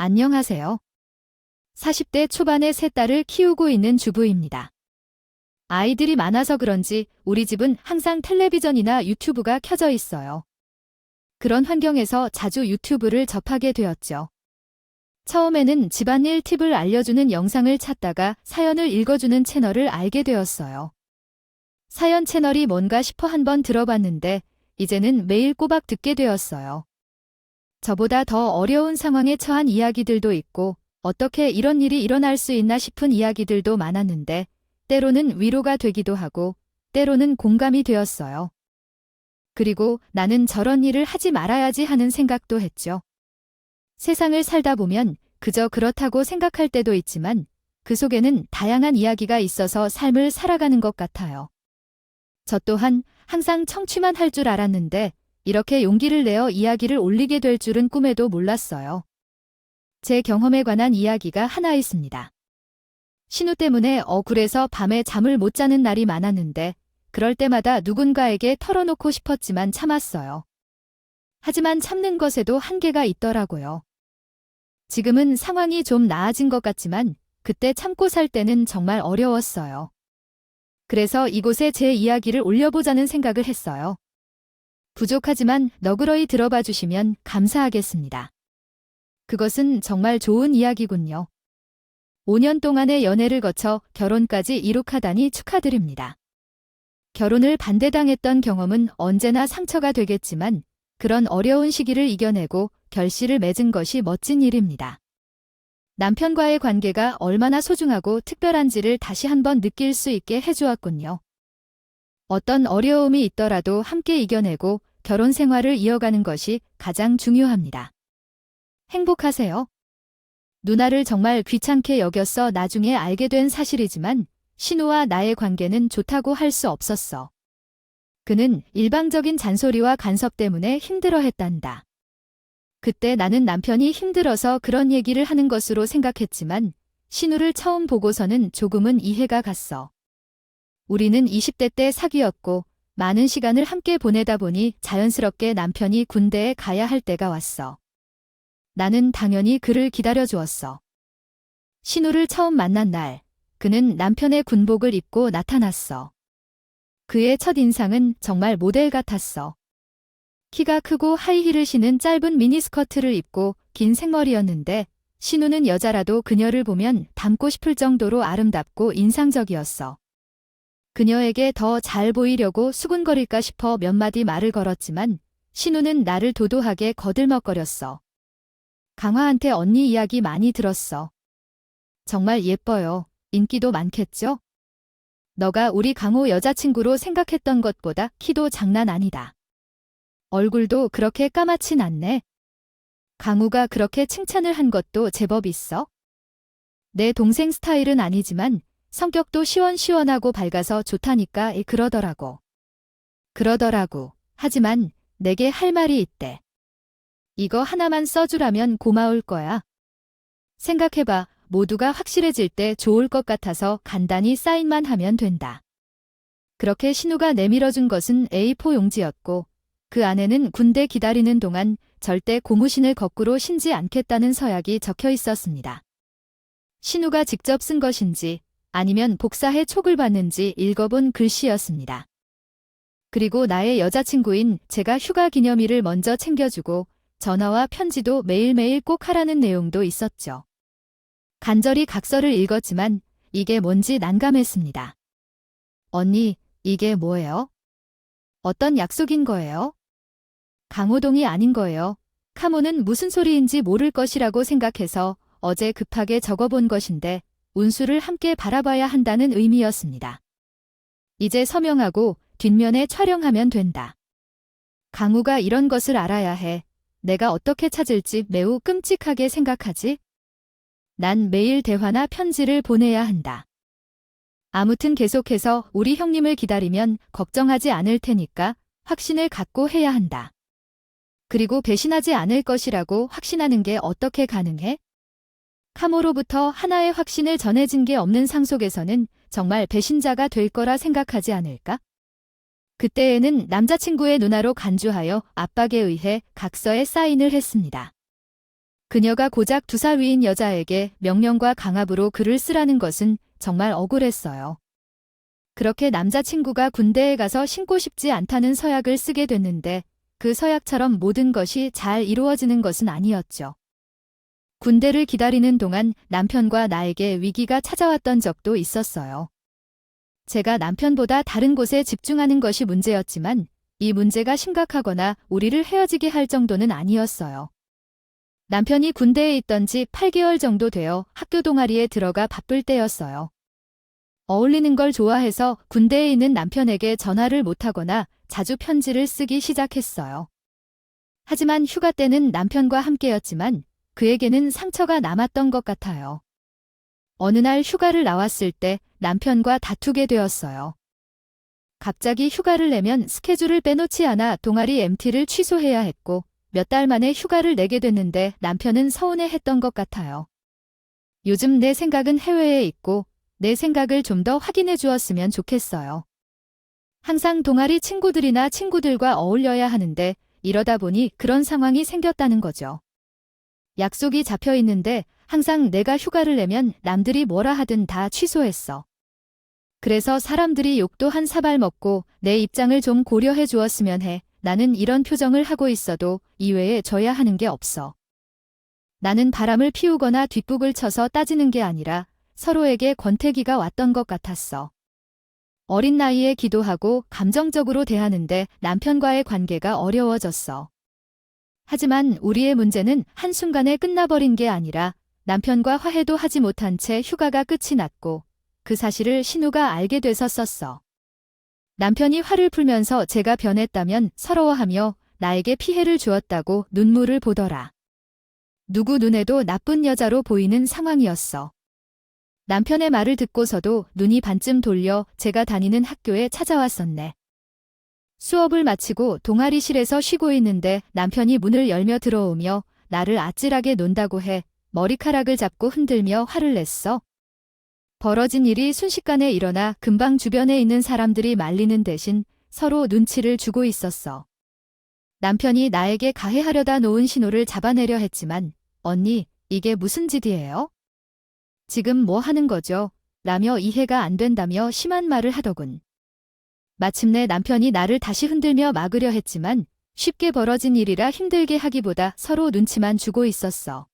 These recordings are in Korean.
안녕하세요. 40대 초반의 세 딸을 키우고 있는 주부입니다. 아이들이 많아서 그런지 우리 집은 항상 텔레비전이나 유튜브가 켜져 있어요. 그런 환경에서 자주 유튜브를 접하게 되었죠. 처음에는 집안일 팁을 알려주는 영상을 찾다가 사연을 읽어주는 채널을 알게 되었어요. 사연 채널이 뭔가 싶어 한번 들어봤는데 이제는 매일 꼬박 듣게 되었어요. 저보다 더 어려운 상황에 처한 이야기들도 있고 어떻게 이런 일이 일어날 수 있나 싶은 이야기들도 많았는데 때로는 위로가 되기도 하고 때로는 공감이 되었어요. 그리고 나는 저런 일을 하지 말아야지 하는 생각도 했죠. 세상을 살다 보면 그저 그렇다고 생각할 때도 있지만 그 속에는 다양한 이야기가 있어서 삶을 살아가는 것 같아요. 저 또한 항상 청취만 할 줄 알았는데 이렇게 용기를 내어 이야기를 올리게 될 줄은 꿈에도 몰랐어요. 제 경험에 관한 이야기가 하나 있습니다. 신우 때문에 억울해서 밤에 잠을 못 자는 날이 많았는데 그럴 때마다 누군가에게 털어놓고 싶었지만 참았어요. 하지만 참는 것에도 한계가 있더라고요. 지금은 상황이 좀 나아진 것 같지만 그때 참고 살 때는 정말 어려웠어요. 그래서 이곳에 제 이야기를 올려보자는 생각을 했어요. 부족하지만 너그러이 들어봐 주시면 감사하겠습니다. 그것은 정말 좋은 이야기군요. 5년 동안의 연애를 거쳐 결혼까지 이룩하다니 축하드립니다. 결혼을 반대당했던 경험은 언제나 상처가 되겠지만 그런 어려운 시기를 이겨내고 결실을 맺은 것이 멋진 일입니다. 남편과의 관계가 얼마나 소중하고 특별한지를 다시 한번 느낄 수 있게 해주었군요. 어떤 어려움이 있더라도 함께 이겨내고 결혼 생활을 이어가는 것이 가장 중요합니다. 행복하세요. 누나를 정말 귀찮게 여겼어. 나중에 알게 된 사실이지만 신우와 나의 관계는 좋다고 할 수 없었어. 그는 일방적인 잔소리와 간섭 때문에 힘들어했단다. 그때 나는 남편이 힘들어서 그런 얘기를 하는 것으로 생각했지만 신우를 처음 보고서는 조금은 이해가 갔어. 우리는 20대 때 사귀었고 많은 시간을 함께 보내다 보니 자연스럽게 남편이 군대에 가야 할 때가 왔어. 나는 당연히 그를 기다려주었어. 신우를 처음 만난 날, 그는 남편의 군복을 입고 나타났어. 그의 첫인상은 정말 모델 같았어. 키가 크고 하이힐을 신은 짧은 미니스커트를 입고 긴 생머리였는데 신우는 여자라도 그녀를 보면 닮고 싶을 정도로 아름답고 인상적이었어. 그녀에게 더 잘 보이려고 수군거릴까 싶어 몇 마디 말을 걸었지만 신우는 나를 도도하게 거들먹거렸어. 강화한테 언니 이야기 많이 들었어. 정말 예뻐요. 인기도 많겠죠? 너가 우리 강호 여자친구로 생각했던 것보다 키도 장난 아니다. 얼굴도 그렇게 까맣진 않네. 강우가 그렇게 칭찬을 한 것도 제법 있어? 내 동생 스타일은 아니지만 성격도 시원시원하고 밝아서 좋다니까 그러더라고. 하지만 내게 할 말이 있대. 이거 하나만 써주라면 고마울 거야. 생각해봐. 모두가 확실해질 때 좋을 것 같아서 간단히 사인만 하면 된다. 그렇게 신우가 내밀어준 것은 A4 용지였고 그 안에는 군대 기다리는 동안 절대 고무신을 거꾸로 신지 않겠다는 서약이 적혀 있었습니다. 신우가 직접 쓴 것인지 아니면 복사해 촉을 받는지 읽어본 글씨였습니다. 그리고 나의 여자친구인 제가 휴가 기념일을 먼저 챙겨주고 전화와 편지도 매일매일 꼭 하라는 내용도 있었죠. 간절히 각서를 읽었지만 이게 뭔지 난감했습니다. 언니, 이게 뭐예요? 어떤 약속인 거예요? 강호동이 아닌 거예요. 카모는 무슨 소리인지 모를 것이라고 생각해서 어제 급하게 적어본 것인데 운수를 함께 바라봐야 한다는 의미였습니다. 이제 서명하고 뒷면에 촬영하면 된다. 강우가 이런 것을 알아야 해. 내가 어떻게 찾을지 매우 끔찍하게 생각하지? 난 매일 대화나 편지를 보내야 한다. 아무튼 계속해서 우리 형님을 기다리면 걱정하지 않을 테니까 확신을 갖고 해야 한다. 그리고 배신하지 않을 것이라고 확신하는 게 어떻게 가능해? 카모로부터 하나의 확신을 전해진 게 없는 상속에서는 정말 배신자가 될 거라 생각하지 않을까? 그때에는 남자친구의 누나로 간주하여 압박에 의해 각서에 사인을 했습니다. 그녀가 고작 2살 위인 여자에게 명령과 강압으로 글을 쓰라는 것은 정말 억울했어요. 그렇게 남자친구가 군대에 가서 신고 싶지 않다는 서약을 쓰게 됐는데 그 서약처럼 모든 것이 잘 이루어지는 것은 아니었죠. 군대를 기다리는 동안 남편과 나에게 위기가 찾아왔던 적도 있었어요. 제가 남편보다 다른 곳에 집중하는 것이 문제였지만 이 문제가 심각하거나 우리를 헤어지게 할 정도는 아니었어요. 남편이 군대에 있던 지 8개월 정도 되어 학교 동아리에 들어가 바쁠 때였어요. 어울리는 걸 좋아해서 군대에 있는 남편에게 전화를 못하거나 자주 편지를 쓰기 시작했어요. 하지만 휴가 때는 남편과 함께였지만 그에게는 상처가 남았던 것 같아요. 어느 날 휴가를 나왔을 때 남편과 다투게 되었어요. 갑자기 휴가를 내면 스케줄을 빼놓지 않아 동아리 MT를 취소해야 했고 몇 달 만에 휴가를 내게 됐는데 남편은 서운해했던 것 같아요. 요즘 내 생각은 해외에 있고 내 생각을 좀 더 확인해 주었으면 좋겠어요. 항상 동아리 친구들이나 친구들과 어울려야 하는데 이러다 보니 그런 상황이 생겼다는 거죠. 약속이 잡혀 있는데 항상 내가 휴가를 내면 남들이 뭐라 하든 다 취소했어. 그래서 사람들이 욕도 한 사발 먹고 내 입장을 좀 고려해 주었으면 해. 나는 이런 표정을 하고 있어도 이외에 져야 하는 게 없어. 나는 바람을 피우거나 뒷북을 쳐서 따지는 게 아니라 서로에게 권태기가 왔던 것 같았어. 어린 나이에 기도하고 감정적으로 대하는데 남편과의 관계가 어려워졌어. 하지만 우리의 문제는 한순간에 끝나버린 게 아니라 남편과 화해도 하지 못한 채 휴가가 끝이 났고 그 사실을 신우가 알게 됐었어. 남편이 화를 풀면서 제가 변했다면 서러워하며 나에게 피해를 주었다고 눈물을 보더라. 누구 눈에도 나쁜 여자로 보이는 상황이었어. 남편의 말을 듣고서도 눈이 반쯤 돌려 제가 다니는 학교에 찾아왔었네. 수업을 마치고 동아리실에서 쉬고 있는데 남편이 문을 열며 들어오며 나를 아찔하게 논다고 해 머리카락을 잡고 흔들며 화를 냈어. 벌어진 일이 순식간에 일어나 금방 주변에 있는 사람들이 말리는 대신 서로 눈치를 주고 있었어. 남편이 나에게 가해하려다 놓은 신호를 잡아내려 했지만 언니, 이게 무슨 짓이에요? 지금 뭐 하는 거죠? 라며 이해가 안 된다며 심한 말을 하더군. 마침내 남편이 나를 다시 흔들며 막으려 했지만 쉽게 벌어진 일이라 힘들게 하기보다 서로 눈치만 주고 있었어.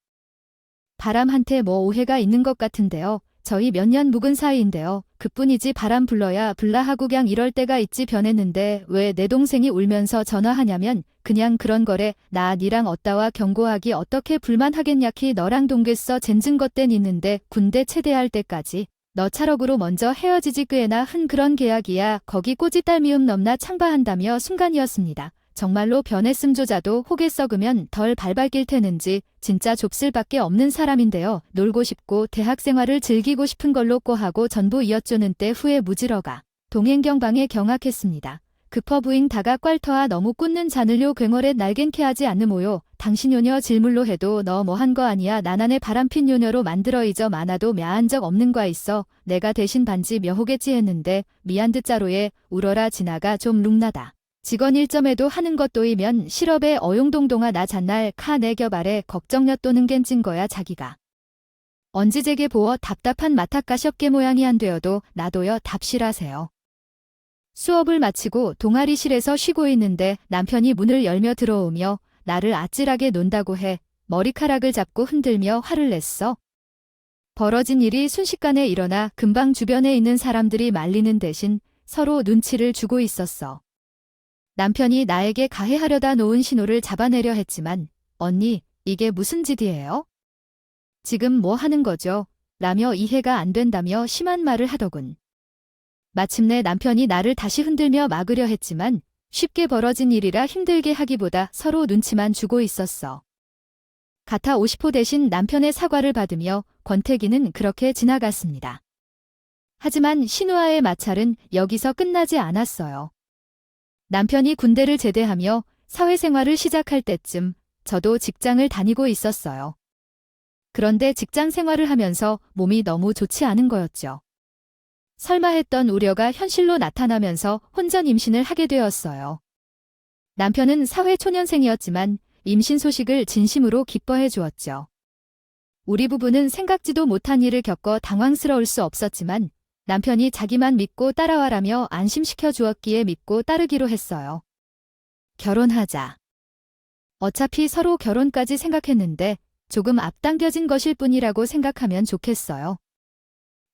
바람한테 뭐 오해가 있는 것 같은데요. 저희 몇 년 묵은 사이인데요. 그뿐이지 바람 불러야 불나하고 그냥 이럴 때가 있지 변했는데 왜 내 동생이 울면서 전화하냐면 그냥 그런 거래. 나 니랑 어따와 경고하기 어떻게 불만하겠냐키 너랑 동겠어 젠증 것땐 있는데 군대 체대할 때까지 너 차럭으로 먼저 헤어지지 꽤나 흔 그런 계약이야. 거기 꼬지딸 미움 넘나 창바한다며 순간이었습니다. 정말로 변했음조차도 혹에 썩으면 덜 발발길 테는지 진짜 좁쓸밖에 없는 사람인데요. 놀고 싶고 대학 생활을 즐기고 싶은 걸로 꼬하고 전부 이어주는 때 후에 무지러가 동행경방에 경악했습니다. 급허 부잉 다가 꽐터아 너무 꽂는 자늘요 괴월에 날겐케 하지 않으모요. 당신 요녀 질물로 해도 너 뭐한 거 아니야. 나난에 바람핀 요녀로 만들어 잊어 많아도 мя한 적 없는 과 있어. 내가 대신 반지 며호겠지 했는데 미안 듣자로에 울어라 지나가 좀 룩나다. 직원 1점에도 하는 것도이면 실업에 어용동동아 나 잔날 카 내겨 발에 걱정력 또는 겐찐 거야 자기가. 언지제게 보어 답답한 마탁가셨게 모양이 안 되어도 나도여 답실하세요. 수업을 마치고 동아리실에서 쉬고 있는데 남편이 문을 열며 들어오며 나를 아찔하게 논다고 해 머리카락을 잡고 흔들며 화를 냈어. 벌어진 일이 순식간에 일어나 금방 주변에 있는 사람들이 말리는 대신 서로 눈치를 주고 있었어. 남편이 나에게 가해하려다 놓은 신호를 잡아내려 했지만 언니, 이게 무슨 짓이에요? 지금 뭐 하는 거죠? 라며 이해가 안 된다며 심한 말을 하더군. 마침내 남편이 나를 다시 흔들며 막으려 했지만 쉽게 벌어진 일이라 힘들게 하기보다 서로 눈치만 주고 있었어. 가타 50호 대신 남편의 사과를 받으며 권태기는 그렇게 지나갔습니다. 하지만 신우와의 마찰은 여기서 끝나지 않았어요. 남편이 군대를 제대하며 사회생활을 시작할 때쯤 저도 직장을 다니고 있었어요. 그런데 직장 생활을 하면서 몸이 너무 좋지 않은 거였죠. 설마 했던 우려가 현실로 나타나면서 혼전 임신을 하게 되었어요. 남편은 사회초년생이었지만 임신 소식을 진심으로 기뻐해 주었죠. 우리 부부는 생각지도 못한 일을 겪어 당황스러울 수 없었지만 남편이 자기만 믿고 따라와라며 안심시켜 주었기에 믿고 따르기로 했어요. 결혼하자. 어차피 서로 결혼까지 생각했는데 조금 앞당겨진 것일 뿐이라고 생각하면 좋겠어요.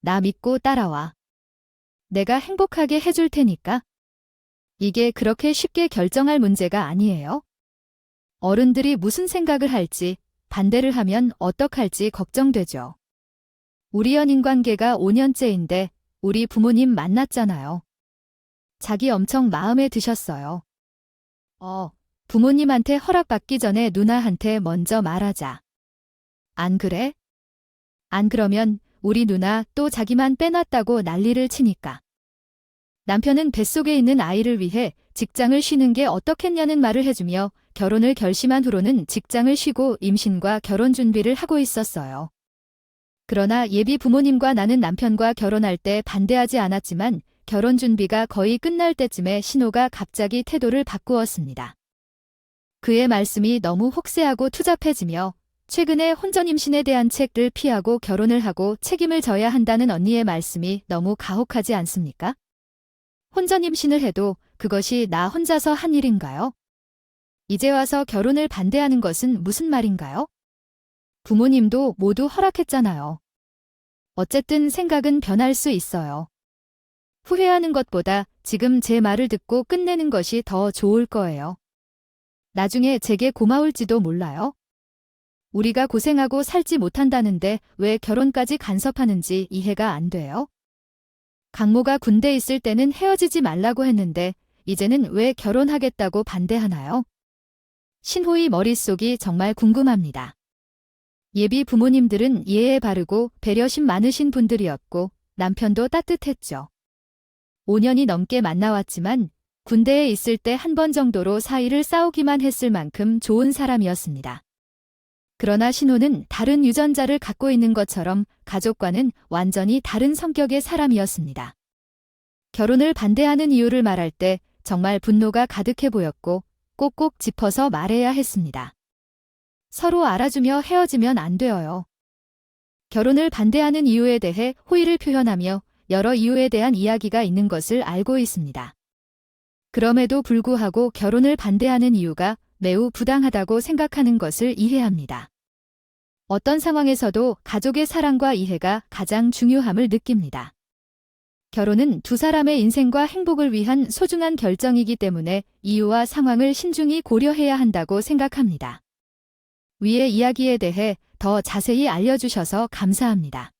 나 믿고 따라와. 내가 행복하게 해줄 테니까. 이게 그렇게 쉽게 결정할 문제가 아니에요. 어른들이 무슨 생각을 할지, 반대를 하면 어떡할지 걱정되죠. 우리 연인 관계가 5년째인데 우리 부모님 만났잖아요. 자기 엄청 마음에 드셨어요. 부모님한테 허락받기 전에 누나한테 먼저 말하자. 안 그래? 안 그러면 우리 누나 또 자기만 빼놨다고 난리를 치니까. 남편은 뱃속에 있는 아이를 위해 직장을 쉬는 게 어떻겠냐는 말을 해주며 결혼을 결심한 후로는 직장을 쉬고 임신과 결혼 준비를 하고 있었어요. 그러나 예비 부모님과 나는 남편과 결혼할 때 반대하지 않았지만 결혼 준비가 거의 끝날 때쯤에 신호가 갑자기 태도를 바꾸었습니다. 그의 말씀이 너무 혹세하고 투잡해지며 최근에 혼전 임신에 대한 책을 피하고 결혼을 하고 책임을 져야 한다는 언니의 말씀이 너무 가혹하지 않습니까? 혼전 임신을 해도 그것이 나 혼자서 한 일인가요? 이제 와서 결혼을 반대하는 것은 무슨 말인가요? 부모님도 모두 허락했잖아요. 어쨌든 생각은 변할 수 있어요. 후회하는 것보다 지금 제 말을 듣고 끝내는 것이 더 좋을 거예요. 나중에 제게 고마울지도 몰라요. 우리가 고생하고 살지 못한다는데 왜 결혼까지 간섭하는지 이해가 안 돼요. 강모가 군대에 있을 때는 헤어지지 말라고 했는데 이제는 왜 결혼하겠다고 반대하나요? 신호의 머릿속이 정말 궁금합니다. 예비 부모님들은 예에 바르고 배려심 많으신 분들이었고 남편도 따뜻했죠. 5년이 넘게 만나왔지만 군대에 있을 때 한 번 정도로 사이를 싸우기만 했을 만큼 좋은 사람이었습니다. 그러나 신호는 다른 유전자를 갖고 있는 것처럼 가족과는 완전히 다른 성격의 사람이었습니다. 결혼을 반대하는 이유를 말할 때 정말 분노가 가득해 보였고 꼭꼭 짚어서 말해야 했습니다. 서로 알아주며 헤어지면 안 돼요. 결혼을 반대하는 이유에 대해 호의를 표현하며 여러 이유에 대한 이야기가 있는 것을 알고 있습니다. 그럼에도 불구하고 결혼을 반대하는 이유가 매우 부당하다고 생각하는 것을 이해합니다. 어떤 상황에서도 가족의 사랑과 이해가 가장 중요함을 느낍니다. 결혼은 두 사람의 인생과 행복을 위한 소중한 결정이기 때문에 이유와 상황을 신중히 고려해야 한다고 생각합니다. 위의 이야기에 대해 더 자세히 알려주셔서 감사합니다.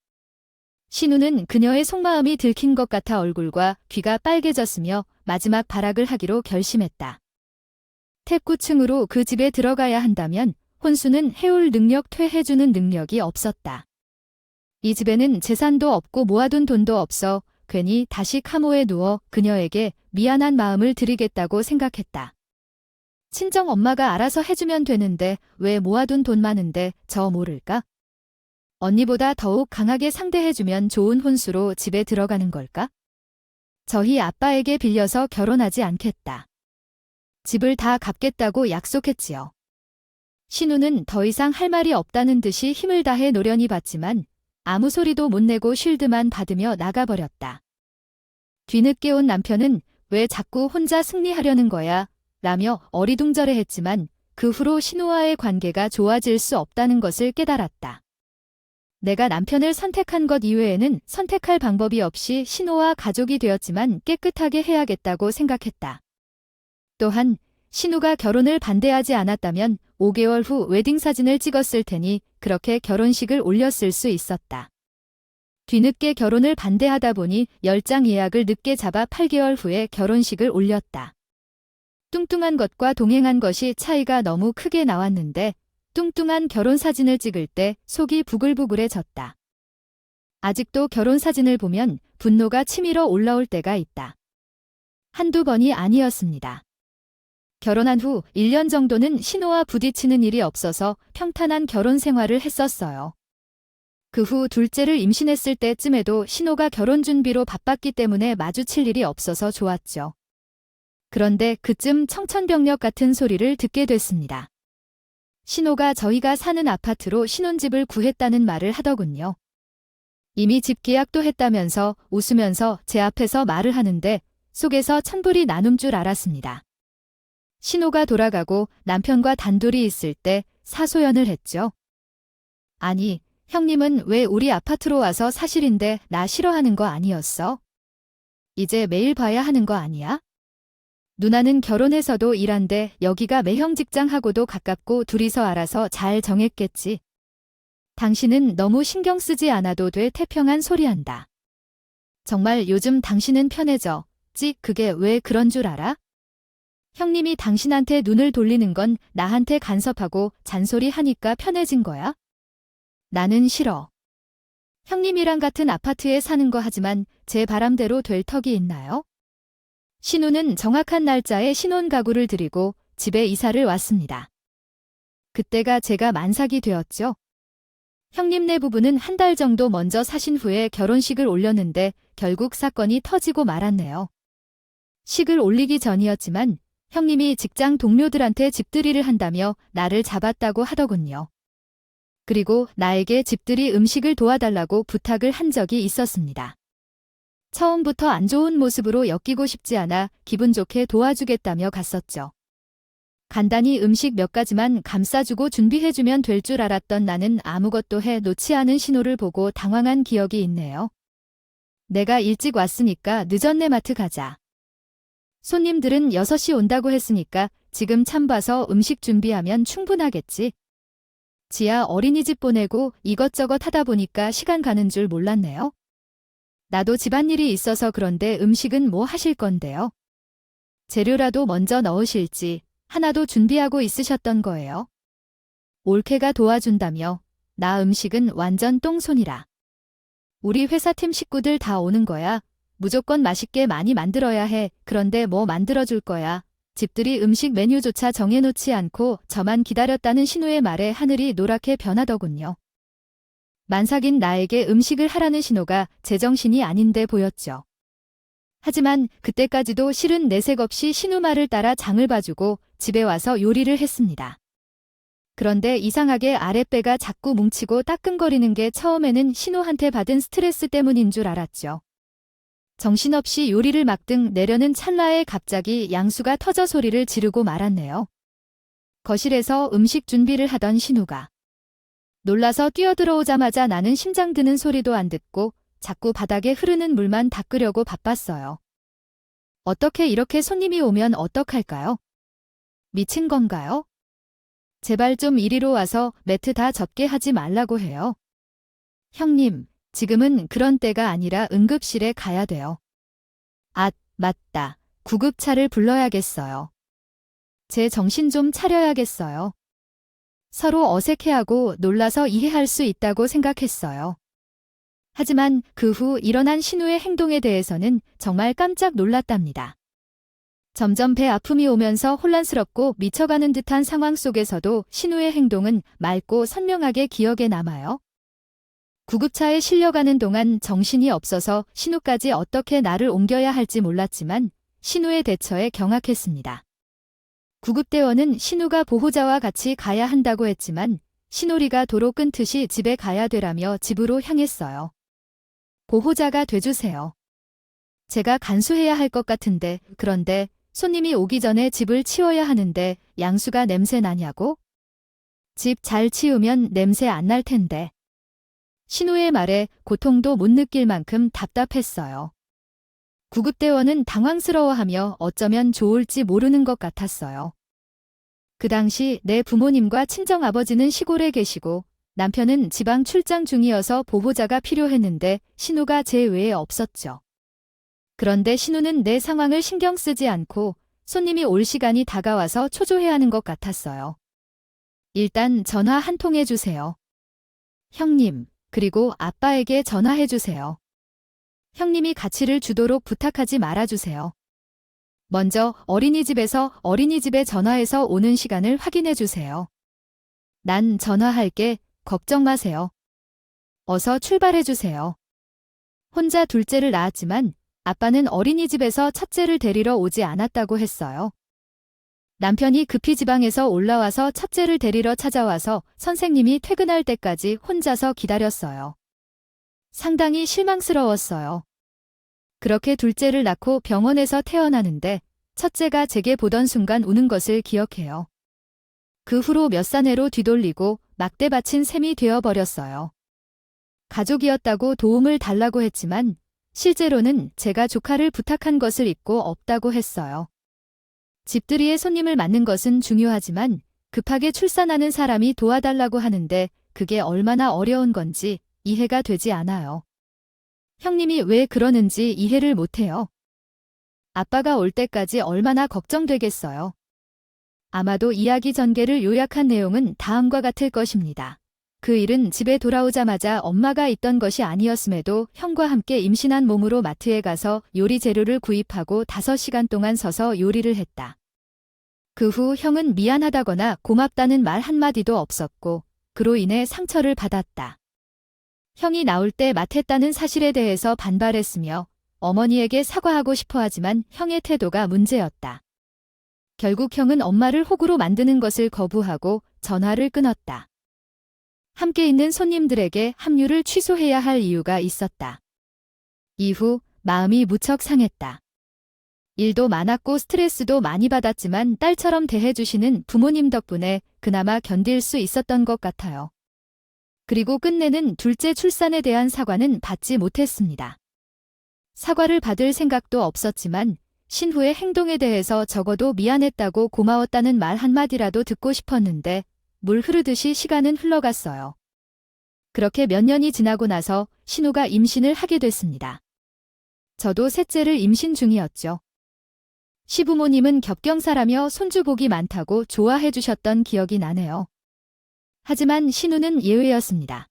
신우는 그녀의 속마음이 들킨 것 같아 얼굴과 귀가 빨개졌으며 마지막 발악을 하기로 결심했다. 탭9층으로 그 집에 들어가야 한다면 혼수는 해올 능력 퇴해주는 능력이 없었다. 이 집에는 재산도 없고 모아둔 돈도 없어 괜히 다시 카모에 누워 그녀에게 미안한 마음을 드리겠다고 생각했다. 친정 엄마가 알아서 해주면 되는데 왜 모아둔 돈 많은데 저 모를까? 언니보다 더욱 강하게 상대해주면 좋은 혼수로 집에 들어가는 걸까? 저희 아빠에게 빌려서 결혼하지 않겠다. 집을 다 갚겠다고 약속했지요. 신우는 더 이상 할 말이 없다는 듯이 힘을 다해 노련히 받지만 아무 소리도 못 내고 쉴드만 받으며 나가버렸다. 뒤늦게 온 남편은 왜 자꾸 혼자 승리하려는 거야? 라며 어리둥절해했지만 그 후로 신우와의 관계가 좋아질 수 없다는 것을 깨달았다. 내가 남편을 선택한 것 이외에는 선택할 방법이 없이 신우와 가족이 되었지만 깨끗하게 해야겠다고 생각했다. 또한 신우가 결혼을 반대하지 않았다면 5개월 후 웨딩 사진을 찍었을 테니 그렇게 결혼식을 올렸을 수 있었다. 뒤늦게 결혼을 반대하다 보니 10장 예약을 늦게 잡아 8개월 후에 결혼식을 올렸다. 뚱뚱한 것과 동행한 것이 차이가 너무 크게 나왔는데 뚱뚱한 결혼 사진을 찍을 때 속이 부글부글해졌다. 아직도 결혼 사진을 보면 분노가 치밀어 올라올 때가 있다. 한두 번이 아니었습니다. 결혼한 후 1년 정도는 신우와 부딪히는 일이 없어서 평탄한 결혼 생활을 했었어요. 그 후 둘째를 임신했을 때쯤에도 신우가 결혼 준비로 바빴기 때문에 마주칠 일이 없어서 좋았죠. 그런데 그쯤 청천벽력 같은 소리를 듣게 됐습니다. 신호가 저희가 사는 아파트로 신혼집을 구했다는 말을 하더군요. 이미 집 계약도 했다면서 웃으면서 제 앞에서 말을 하는데 속에서 천불이 나눔 줄 알았습니다. 신호가 돌아가고 남편과 단둘이 있을 때 사소연을 했죠. 아니, 형님은 왜 우리 아파트로 와서 사실인데 나 싫어하는 거 아니었어? 이제 매일 봐야 하는 거 아니야? 누나는 결혼해서도 일한데 여기가 매형 직장하고도 가깝고 둘이서 알아서 잘 정했겠지. 당신은 너무 신경 쓰지 않아도 돼 태평한 소리한다. 정말 요즘 당신은 편해져. 그게 왜 그런 줄 알아? 형님이 당신한테 눈을 돌리는 건 나한테 간섭하고 잔소리 하니까 편해진 거야? 나는 싫어. 형님이랑 같은 아파트에 사는 거 하지만 제 바람대로 될 턱이 있나요? 신우는 정확한 날짜에 신혼 가구를 드리고 집에 이사를 왔습니다. 그때가 제가 만삭이 되었죠. 형님네 부부는 한 달 정도 먼저 사신 후에 결혼식을 올렸는데 결국 사건이 터지고 말았네요. 식을 올리기 전이었지만 형님이 직장 동료들한테 집들이를 한다며 나를 잡았다고 하더군요. 그리고 나에게 집들이 음식을 도와달라고 부탁을 한 적이 있었습니다. 처음부터 안 좋은 모습으로 엮이고 싶지 않아 기분 좋게 도와주겠다며 갔었죠. 간단히 음식 몇 가지만 감싸주고 준비해주면 될 줄 알았던 나는 아무것도 해 놓지 않은 신호를 보고 당황한 기억이 있네요. 내가 일찍 왔으니까 늦었네 마트 가자. 손님들은 6시 온다고 했으니까 지금 참 봐서 음식 준비하면 충분하겠지. 지아 어린이집 보내고 이것저것 하다 보니까 시간 가는 줄 몰랐네요. 나도 집안일이 있어서 그런데 음식은 뭐 하실 건데요? 재료라도 먼저 넣으실지 하나도 준비하고 있으셨던 거예요. 올케가 도와준다며 나 음식은 완전 똥손이라. 우리 회사팀 식구들 다 오는 거야. 무조건 맛있게 많이 만들어야 해. 그런데 뭐 만들어줄 거야. 집들이 음식 메뉴조차 정해놓지 않고 저만 기다렸다는 신우의 말에 하늘이 노랗게 변하더군요. 만삭인 나에게 음식을 하라는 신호가 제정신이 아닌데 보였죠. 하지만 그때까지도 실은 내색 없이 신우 말을 따라 장을 봐주고 집에 와서 요리를 했습니다. 그런데 이상하게 아랫배가 자꾸 뭉치고 따끔거리는 게 처음에는 신우한테 받은 스트레스 때문인 줄 알았죠. 정신없이 요리를 막등 내려는 찰나에 갑자기 양수가 터져 소리를 지르고 말았네요. 거실에서 음식 준비를 하던 신우가 놀라서 뛰어들어오자마자 나는 심장 드는 소리도 안 듣고 자꾸 바닥에 흐르는 물만 닦으려고 바빴어요. 어떻게 이렇게 손님이 오면 어떡할까요? 미친 건가요? 제발 좀 이리로 와서 매트 다 젖게 하지 말라고 해요. 형님, 지금은 그런 때가 아니라 응급실에 가야 돼요. 아, 맞다. 구급차를 불러야겠어요. 제 정신 좀 차려야겠어요. 서로 어색해하고 놀라서 이해할 수 있다고 생각했어요. 하지만 그 후 일어난 신우의 행동에 대해서는 정말 깜짝 놀랐답니다. 점점 배 아픔이 오면서 혼란스럽고 미쳐가는 듯한 상황 속에서도 신우의 행동은 맑고 선명하게 기억에 남아요. 구급차에 실려가는 동안 정신이 없어서 신우까지 어떻게 나를 옮겨야 할지 몰랐지만 신우의 대처에 경악했습니다. 구급대원은 신우가 보호자와 같이 가야 한다고 했지만 신우리가 도로 끊듯이 집에 가야 되라며 집으로 향했어요. 보호자가 돼주세요. 제가 간수해야 할 것 같은데 그런데 손님이 오기 전에 집을 치워야 하는데 양수가 냄새 나냐고? 집 잘 치우면 냄새 안 날 텐데. 신우의 말에 고통도 못 느낄 만큼 답답했어요. 구급대원은 당황스러워하며 어쩌면 좋을지 모르는 것 같았어요. 그 당시 내 부모님과 친정아버지는 시골에 계시고 남편은 지방 출장 중이어서 보호자가 필요했는데 신우가 제 외에 없었죠. 그런데 신우는 내 상황을 신경 쓰지 않고 손님이 올 시간이 다가와서 초조해하는 것 같았어요. 일단 전화 한 통 해주세요. 형님, 그리고 아빠에게 전화해주세요. 형님이 가치를 주도록 부탁하지 말아주세요. 먼저 어린이집에 전화해서 오는 시간을 확인해주세요. 난 전화할게. 걱정 마세요. 어서 출발해주세요. 혼자 둘째를 낳았지만 아빠는 어린이집에서 첫째를 데리러 오지 않았다고 했어요. 남편이 급히 지방에서 올라와서 첫째를 데리러 찾아와서 선생님이 퇴근할 때까지 혼자서 기다렸어요. 상당히 실망스러웠어요. 그렇게 둘째를 낳고 병원에서 태어나는데 첫째가 제게 보던 순간 우는 것을 기억해요. 그 후로 몇 사내로 뒤돌리고 막대 받친 셈이 되어버렸어요. 가족이었다고 도움을 달라고 했지만 실제로는 제가 조카를 부탁한 것을 잊고 없다고 했어요. 집들이에 손님을 맞는 것은 중요하지만 급하게 출산하는 사람이 도와달라고 하는데 그게 얼마나 어려운 건지 이해가 되지 않아요. 형님이 왜 그러는지 이해를 못해요. 아빠가 올 때까지 얼마나 걱정되겠어요. 아마도 이야기 전개를 요약한 내용은 다음과 같을 것입니다. 그 일은 집에 돌아오자마자 엄마가 있던 것이 아니었음에도 형과 함께 임신한 몸으로 마트에 가서 요리 재료를 구입하고 5시간 동안 서서 요리를 했다. 그 후 형은 미안하다거나 고맙다는 말 한마디도 없었고 그로 인해 상처를 받았다. 형이 나올 때 맡았다는 사실에 대해서 반발했으며 어머니에게 사과하고 싶어 하지만 형의 태도가 문제였다. 결국 형은 엄마를 호구로 만드는 것을 거부하고 전화를 끊었다. 함께 있는 손님들에게 합류를 취소해야 할 이유가 있었다. 이후 마음이 무척 상했다. 일도 많았고 스트레스도 많이 받았지만 딸처럼 대해주시는 부모님 덕분에 그나마 견딜 수 있었던 것 같아요. 그리고 끝내는 둘째 출산에 대한 사과는 받지 못했습니다. 사과를 받을 생각도 없었지만 신후의 행동에 대해서 적어도 미안했다고 고마웠다는 말 한마디라도 듣고 싶었는데 물 흐르듯이 시간은 흘러갔어요. 그렇게 몇 년이 지나고 나서 신우가 임신을 하게 됐습니다. 저도 셋째를 임신 중이었죠. 시부모님은 겹경사라며 손주 복이 많다고 좋아해 주셨던 기억이 나네요. 하지만 신우는 예외였습니다.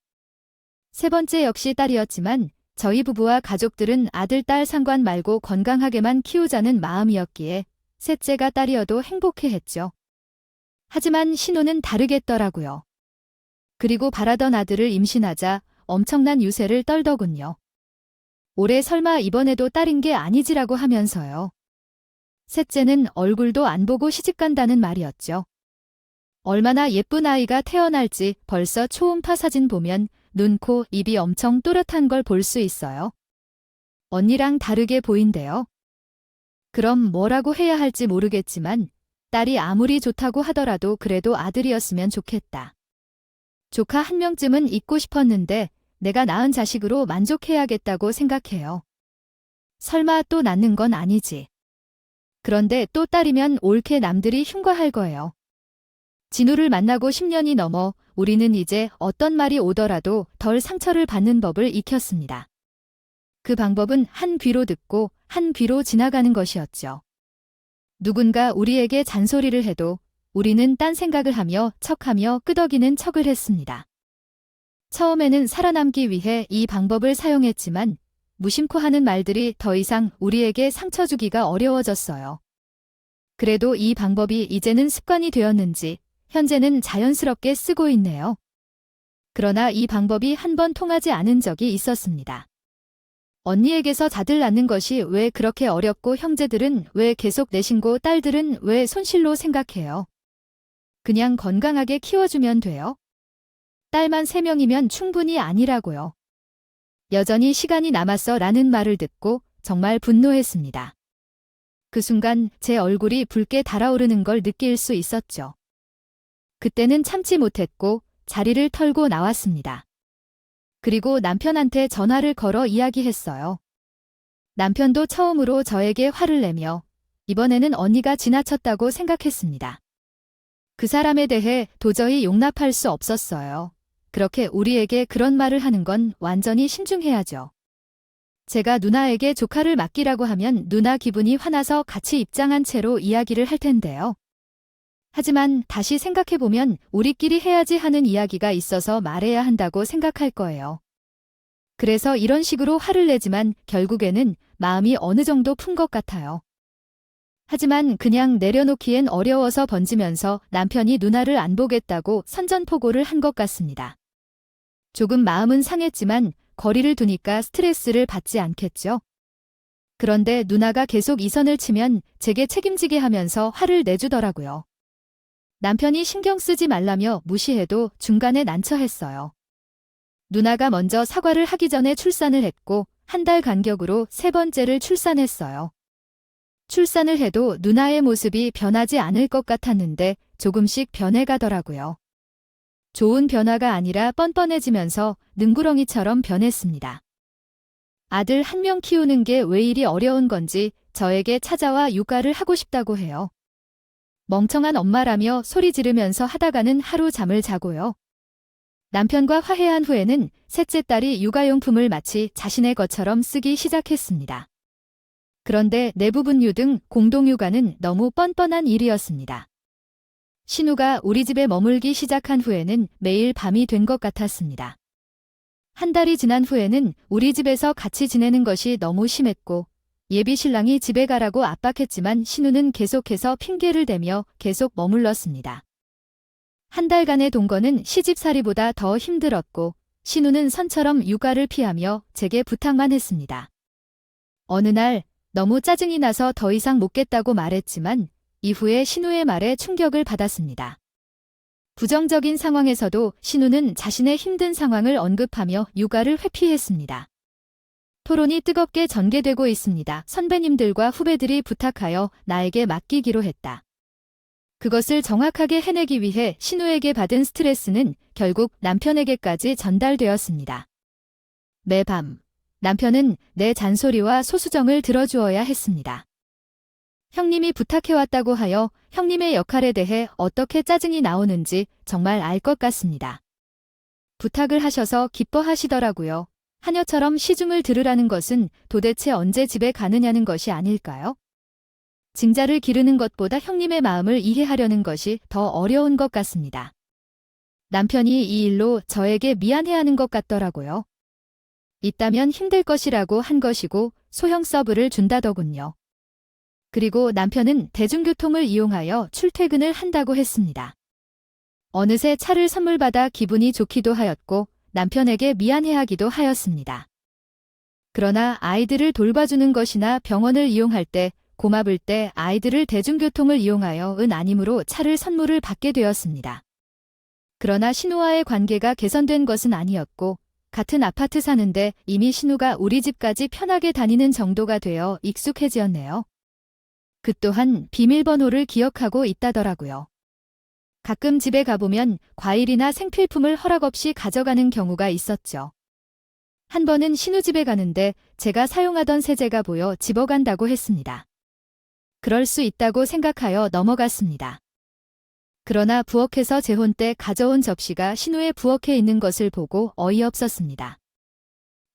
세 번째 역시 딸이었지만 저희 부부와 가족들은 아들, 딸 상관 말고 건강하게만 키우자는 마음이었기에 셋째가 딸이어도 행복해했죠. 하지만 신우는 다르겠더라고요. 그리고 바라던 아들을 임신하자 엄청난 유세를 떨더군요. 올해 설마 이번에도 딸인 게 아니지라고 하면서요. 셋째는 얼굴도 안 보고 시집간다는 말이었죠. 얼마나 예쁜 아이가 태어날지 벌써 초음파 사진 보면 눈, 코, 입이 엄청 또렷한 걸 볼 수 있어요. 언니랑 다르게 보인대요. 그럼 뭐라고 해야 할지 모르겠지만 딸이 아무리 좋다고 하더라도 그래도 아들이었으면 좋겠다. 조카 한 명쯤은 있고 싶었는데 내가 낳은 자식으로 만족해야겠다고 생각해요. 설마 또 낳는 건 아니지. 그런데 또 딸이면 옳게 남들이 흉과할 거예요. 진우를 만나고 10년이 넘어 우리는 이제 어떤 말이 오더라도 덜 상처를 받는 법을 익혔습니다. 그 방법은 한 귀로 듣고 한 귀로 지나가는 것이었죠. 누군가 우리에게 잔소리를 해도 우리는 딴 생각을 하며 척하며 끄덕이는 척을 했습니다. 처음에는 살아남기 위해 이 방법을 사용했지만 무심코 하는 말들이 더 이상 우리에게 상처 주기가 어려워졌어요. 그래도 이 방법이 이제는 습관이 되었는지 현재는 자연스럽게 쓰고 있네요. 그러나 이 방법이 한 번 통하지 않은 적이 있었습니다. 언니에게서 자들 낳는 것이 왜 그렇게 어렵고 형제들은 왜 계속 내신고 딸들은 왜 손실로 생각해요? 그냥 건강하게 키워주면 돼요? 딸만 3명이면 충분히 아니라고요. 여전히 시간이 남았어 라는 말을 듣고 정말 분노했습니다. 그 순간 제 얼굴이 붉게 달아오르는 걸 느낄 수 있었죠. 그때는 참지 못했고 자리를 털고 나왔습니다. 그리고 남편한테 전화를 걸어 이야기했어요. 남편도 처음으로 저에게 화를 내며 이번에는 언니가 지나쳤다고 생각했습니다. 그 사람에 대해 도저히 용납할 수 없었어요. 그렇게 우리에게 그런 말을 하는 건 완전히 신중해야죠. 제가 누나에게 조카를 맡기라고 하면 누나 기분이 화나서 같이 입장한 채로 이야기를 할 텐데요. 하지만 다시 생각해보면 우리끼리 해야지 하는 이야기가 있어서 말해야 한다고 생각할 거예요. 그래서 이런 식으로 화를 내지만 결국에는 마음이 어느 정도 푼 것 같아요. 하지만 그냥 내려놓기엔 어려워서 번지면서 남편이 누나를 안 보겠다고 선전포고를 한 것 같습니다. 조금 마음은 상했지만 거리를 두니까 스트레스를 받지 않겠죠? 그런데 누나가 계속 이 선을 치면 제게 책임지게 하면서 화를 내주더라고요. 남편이 신경 쓰지 말라며 무시해도 중간에 난처했어요. 누나가 먼저 사과를 하기 전에 출산을 했고 한 달 간격으로 세 번째를 출산했어요. 출산을 해도 누나의 모습이 변하지 않을 것 같았는데 조금씩 변해가더라고요. 좋은 변화가 아니라 뻔뻔해지면서 능구렁이처럼 변했습니다. 아들 한 명 키우는 게 왜 이리 어려운 건지 저에게 찾아와 육아를 하고 싶다고 해요. 멍청한 엄마라며 소리 지르면서 하다가는 하루 잠을 자고요. 남편과 화해한 후에는 셋째 딸이 육아용품을 마치 자신의 것처럼 쓰기 시작했습니다. 그런데 내부분유 등 공동육아는 너무 뻔뻔한 일이었습니다. 신우가 우리 집에 머물기 시작한 후에는 매일 밤이 된 것 같았습니다. 한 달이 지난 후에는 우리 집에서 같이 지내는 것이 너무 심했고 예비 신랑이 집에 가라고 압박했지만 신우는 계속해서 핑계를 대며 계속 머물렀습니다. 한 달간의 동거는 시집살이보다 더 힘들었고 신우는 선처럼 육아를 피하며 제게 부탁만 했습니다. 어느 날 너무 짜증이 나서 더 이상 못 겠다고 말했지만 이후에 신우의 말에 충격을 받았습니다. 부정적인 상황에서도 신우는 자신의 힘든 상황을 언급하며 육아를 회피했습니다. 토론이 뜨겁게 전개되고 있습니다. 선배님들과 후배들이 부탁하여 나에게 맡기기로 했다. 그것을 정확하게 해내기 위해 신우에게 받은 스트레스는 결국 남편에게까지 전달되었습니다. 매밤 남편은 내 잔소리와 소수정을 들어주어야 했습니다. 형님이 부탁해왔다고 하여 형님의 역할에 대해 어떻게 짜증이 나오는지 정말 알 것 같습니다. 부탁을 하셔서 기뻐하시더라고요. 하녀처럼 시중을 들으라는 것은 도대체 언제 집에 가느냐는 것이 아닐까요? 증자를 기르는 것보다 형님의 마음을 이해하려는 것이 더 어려운 것 같습니다. 남편이 이 일로 저에게 미안해하는 것 같더라고요. 있다면 힘들 것이라고 한 것이고 소형 서브를 준다더군요. 그리고 남편은 대중교통을 이용하여 출퇴근을 한다고 했습니다. 어느새 차를 선물받아 기분이 좋기도 하였고 남편에게 미안해하기도 하였습니다. 그러나 아이들을 돌봐주는 것이나 병원을 이용할 때 고마울 때 아이들을 대중교통을 이용하여 은 아님으로 차를 선물을 받게 되었습니다. 그러나 신우와의 관계가 개선된 것은 아니었고 같은 아파트 사는데 이미 신우가 우리 집까지 편하게 다니는 정도가 되어 익숙해지었네요. 그 또한 비밀번호를 기억하고 있다더라고요. 가끔 집에 가보면 과일이나 생필품을 허락 없이 가져가는 경우가 있었죠. 한 번은 신우 집에 가는데 제가 사용하던 세제가 보여 집어간다고 했습니다. 그럴 수 있다고 생각하여 넘어갔습니다. 그러나 부엌에서 재혼 때 가져온 접시가 신우의 부엌에 있는 것을 보고 어이없었습니다.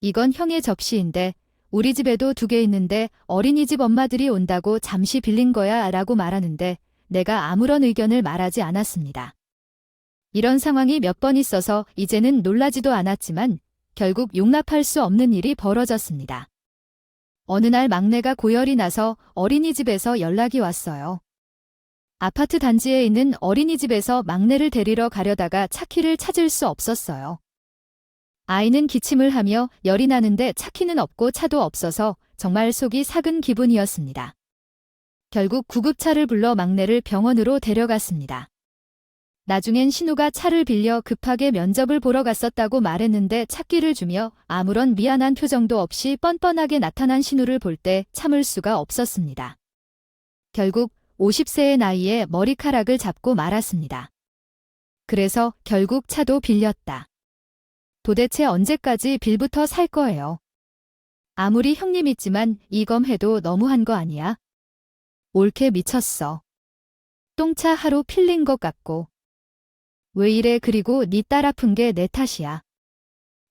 이건 형의 접시인데 우리 집에도 2개 있는데 어린이집 엄마들이 온다고 잠시 빌린 거야 라고 말하는데 내가 아무런 의견을 말하지 않았습니다. 이런 상황이 몇 번 있어서 이제는 놀라지도 않았지만 결국 용납할 수 없는 일이 벌어졌습니다. 어느 날 막내가 고열이 나서 어린이집에서 연락이 왔어요. 아파트 단지에 있는 어린이집에서 막내를 데리러 가려다가 차키를 찾을 수 없었어요. 아이는 기침을 하며 열이 나는데 차키는 없고 차도 없어서 정말 속이 삭은 기분이었습니다. 결국 구급차를 불러 막내를 병원으로 데려갔습니다. 나중엔 신우가 차를 빌려 급하게 면접을 보러 갔었다고 말했는데 차키를 주며 아무런 미안한 표정도 없이 뻔뻔하게 나타난 신우를 볼 때 참을 수가 없었습니다. 결국 50세의 나이에 머리카락을 잡고 말았습니다. 그래서 결국 차도 빌렸다. 도대체 언제까지 빌부터 살 거예요? 아무리 형님 있지만 이검해도 너무한 거 아니야? 옳게 미쳤어. 똥차 하루 필린 것 같고. 왜 이래 그리고 네 딸 아픈 게 내 탓이야.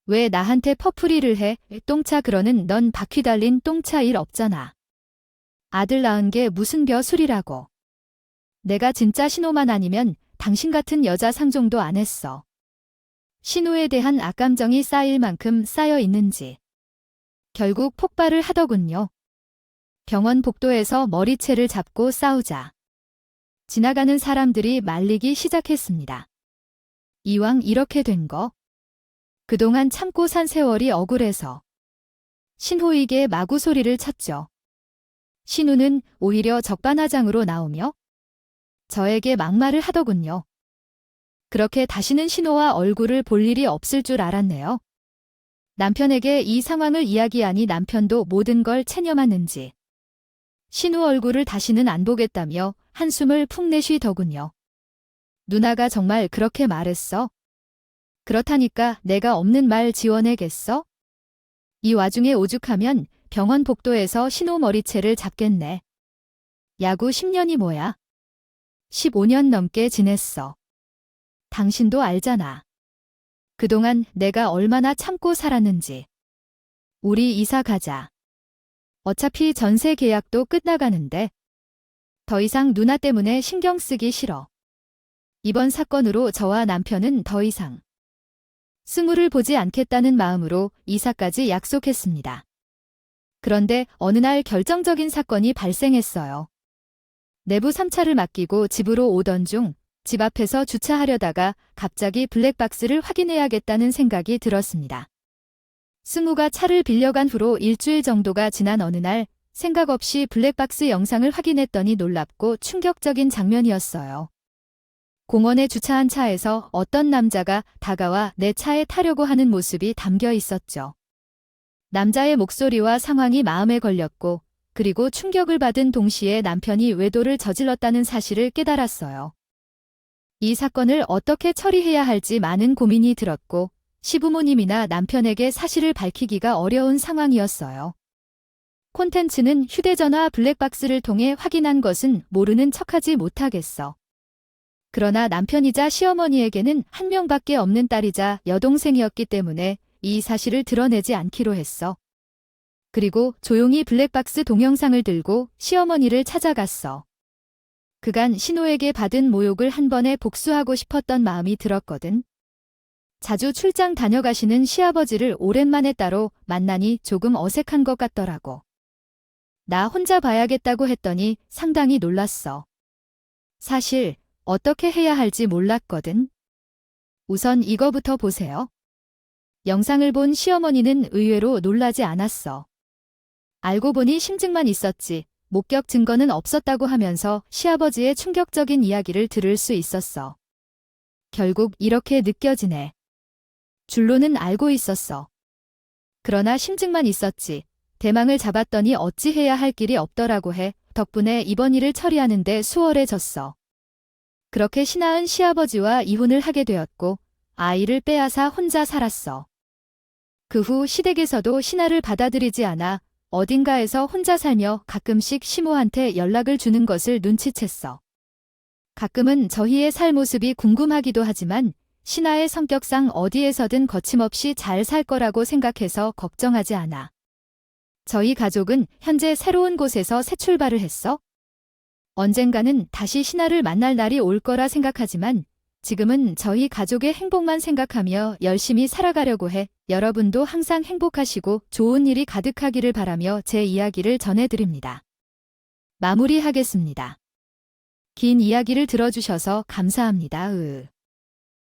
왜 나한테 퍼프리를 해? 똥차 그러는 넌 바퀴 달린 똥차 일 없잖아. 아들 낳은 게 무슨 벼슬이라고. 내가 진짜 신호만 아니면 당신 같은 여자 상종도 안 했어. 신우에 대한 악감정이 쌓일 만큼 쌓여 있는지. 결국 폭발을 하더군요. 병원 복도에서 머리채를 잡고 싸우자. 지나가는 사람들이 말리기 시작했습니다. 이왕 이렇게 된 거. 그동안 참고 산 세월이 억울해서. 신호에게 마구 소리를 쳤죠. 신우는 오히려 적반하장으로 나오며 저에게 막말을 하더군요. 그렇게 다시는 신우와 얼굴을 볼 일이 없을 줄 알았네요. 남편에게 이 상황을 이야기하니 남편도 모든 걸 체념하는지 신우 얼굴을 다시는 안 보겠다며 한숨을 푹 내쉬더군요. 누나가 정말 그렇게 말했어? 그렇다니까 내가 없는 말 지어내겠어? 이 와중에 오죽하면 병원 복도에서 신우 머리채를 잡겠네. 야구 10년이 뭐야? 15년 넘게 지냈어. 당신도 알잖아. 그동안 내가 얼마나 참고 살았는지. 우리 이사 가자. 어차피 전세 계약도 끝나가는데 더 이상 누나 때문에 신경 쓰기 싫어. 이번 사건으로 저와 남편은 더 이상 승우를 보지 않겠다는 마음으로 이사까지 약속했습니다. 그런데 어느 날 결정적인 사건이 발생했어요. 내부 3차를 맡기고 집으로 오던 중 집 앞에서 주차하려다가 갑자기 블랙박스를 확인해야겠다는 생각이 들었습니다. 승우가 차를 빌려간 후로 일주일 정도가 지난 어느 날 생각 없이 블랙박스 영상을 확인했더니 놀랍고 충격적인 장면이었어요. 공원에 주차한 차에서 어떤 남자가 다가와 내 차에 타려고 하는 모습이 담겨 있었죠. 남자의 목소리와 상황이 마음에 걸렸고 그리고 충격을 받은 동시에 남편이 외도를 저질렀다는 사실을 깨달았어요. 이 사건을 어떻게 처리해야 할지 많은 고민이 들었고 시부모님이나 남편에게 사실을 밝히기가 어려운 상황이었어요. 콘텐츠는 휴대전화 블랙박스를 통해 확인한 것은 모르는 척하지 못하겠어. 그러나 남편이자 시어머니에게는 한 명밖에 없는 딸이자 여동생이었기 때문에 이 사실을 드러내지 않기로 했어. 그리고 조용히 블랙박스 동영상을 들고 시어머니를 찾아갔어. 그간 신우에게 받은 모욕을 한 번에 복수하고 싶었던 마음이 들었거든. 자주 출장 다녀가시는 시아버지를 오랜만에 따로 만나니 조금 어색한 것 같더라고. 나 혼자 봐야겠다고 했더니 상당히 놀랐어. 사실 어떻게 해야 할지 몰랐거든. 우선 이거부터 보세요. 영상을 본 시어머니는 의외로 놀라지 않았어. 알고 보니 심증만 있었지 목격 증거는 없었다고 하면서 시아버지의 충격적인 이야기를 들을 수 있었어. 결국 이렇게 느껴지네. 줄로는 알고 있었어. 그러나 심증만 있었지. 대망을 잡았더니 어찌해야 할 길이 없더라고 해. 덕분에 이번 일을 처리하는데 수월해졌어. 그렇게 신하은 시아버지와 이혼을 하게 되었고 아이를 빼앗아 혼자 살았어. 그 후 시댁에서도 신하를 받아들이지 않아 어딘가에서 혼자 살며 가끔씩 시모한테 연락을 주는 것을 눈치챘어. 가끔은 저희의 살 모습이 궁금하기도 하지만 신하의 성격상 어디에서든 거침없이 잘 살 거라고 생각해서 걱정하지 않아. 저희 가족은 현재 새로운 곳에서 새 출발을 했어. 언젠가는 다시 신하를 만날 날이 올 거라 생각하지만 지금은 저희 가족의 행복만 생각하며 열심히 살아가려고 해. 여러분도 항상 행복하시고 좋은 일이 가득하기를 바라며 제 이야기를 전해드립니다. 마무리하겠습니다. 긴 이야기를 들어주셔서 감사합니다.